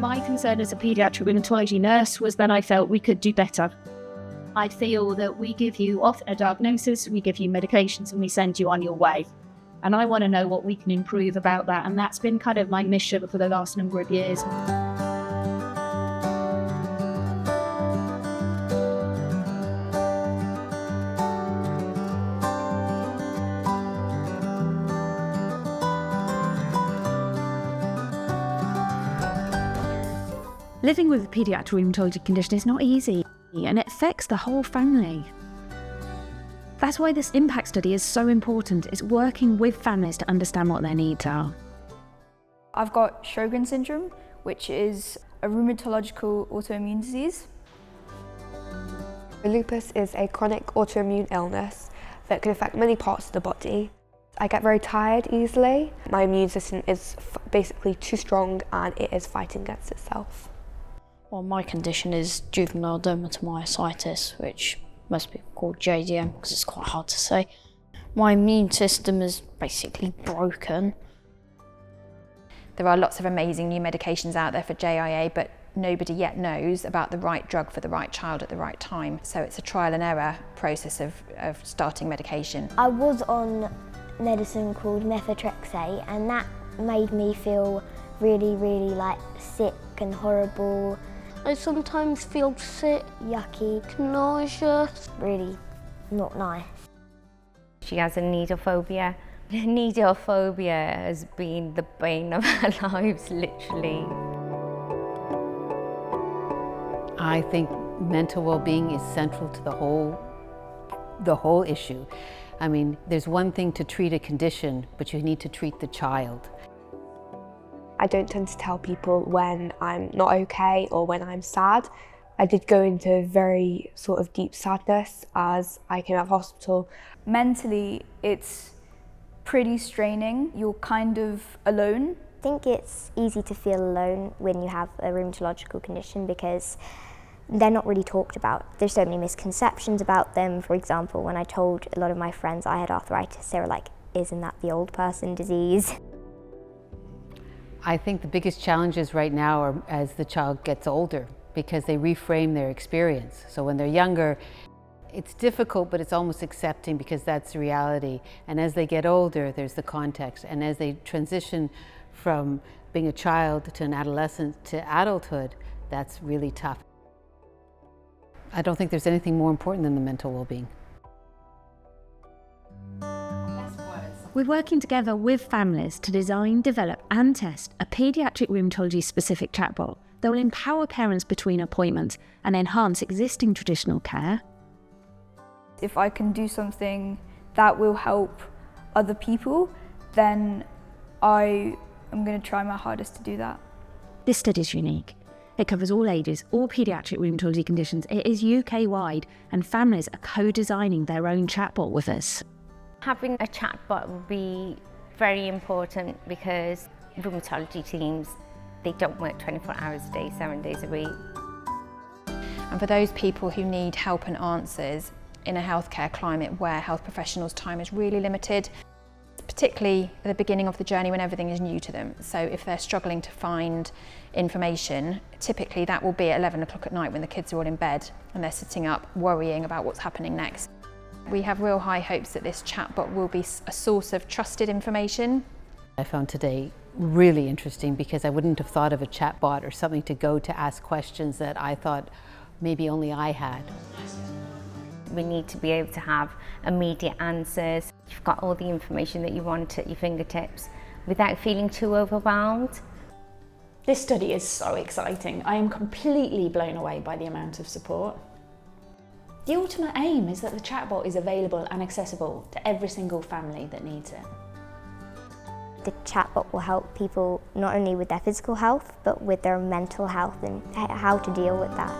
My concern as a paediatric rheumatology nurse was that I felt we could do better. I feel that we give you often a diagnosis, we give you medications, and we send you on your way. And I want to know what we can improve about that. And that's been kind of my mission for the last number of years. Living with a paediatric rheumatology condition is not easy, and it affects the whole family. That's why this impact study is so important. It's working with families to understand what their needs are. I've got Sjogren's syndrome, which is a rheumatological autoimmune disease. Lupus is a chronic autoimmune illness that can affect many parts of the body. I get very tired easily. My immune system is basically too strong and it is fighting against itself. Well, my condition is juvenile dermatomyositis, which most people call JDM because it's quite hard to say. My immune system is basically broken. There are lots of amazing new medications out there for JIA, but nobody yet knows about the right drug for the right child at the right time. So it's a trial and error process of starting medication. I was on medicine called methotrexate, and that made me feel really, really sick and horrible. I sometimes feel sick, yucky, nauseous. Really not nice. She has a needle phobia. Needle phobia has been the bane of our lives, literally. I think mental well-being is central to the whole issue. I mean, there's one thing to treat a condition, but you need to treat the child. I don't tend to tell people when I'm not okay or when I'm sad. I did go into very sort of deep sadness as I came out of hospital. Mentally, it's pretty straining. You're kind of alone. I think it's easy to feel alone when you have a rheumatological condition because they're not really talked about. There's so many misconceptions about them. For example, when I told a lot of my friends I had arthritis, they were like, "Isn't that the old person disease?" I think the biggest challenges right now are as the child gets older because they reframe their experience. So when they're younger, it's difficult, but it's almost accepting because that's the reality. And as they get older, there's the context. And as they transition from being a child to an adolescent to adulthood, that's really tough. I don't think there's anything more important than the mental well-being. We're working together with families to design, develop and test a paediatric rheumatology specific chatbot that will empower parents between appointments and enhance existing traditional care. If I can do something that will help other people, then I am going to try my hardest to do that. This study is unique. It covers all ages, all paediatric rheumatology conditions. It is UK-wide and families are co-designing their own chatbot with us. Having a chatbot will be very important because rheumatology teams, they don't work 24 hours a day, 7 days a week. And for those people who need help and answers in a healthcare climate where health professionals' time is really limited, particularly at the beginning of the journey when everything is new to them. So if they're struggling to find information, typically that will be at 11 o'clock at night when the kids are all in bed and they're sitting up worrying about what's happening next. We have real high hopes that this chatbot will be a source of trusted information. I found today really interesting because I wouldn't have thought of a chatbot or something to go to ask questions that I thought maybe only I had. We need to be able to have immediate answers. You've got all the information that you want at your fingertips without feeling too overwhelmed. This study is so exciting. I am completely blown away by the amount of support. The ultimate aim is that the chatbot is available and accessible to every single family that needs it. The chatbot will help people not only with their physical health, but with their mental health and how to deal with that.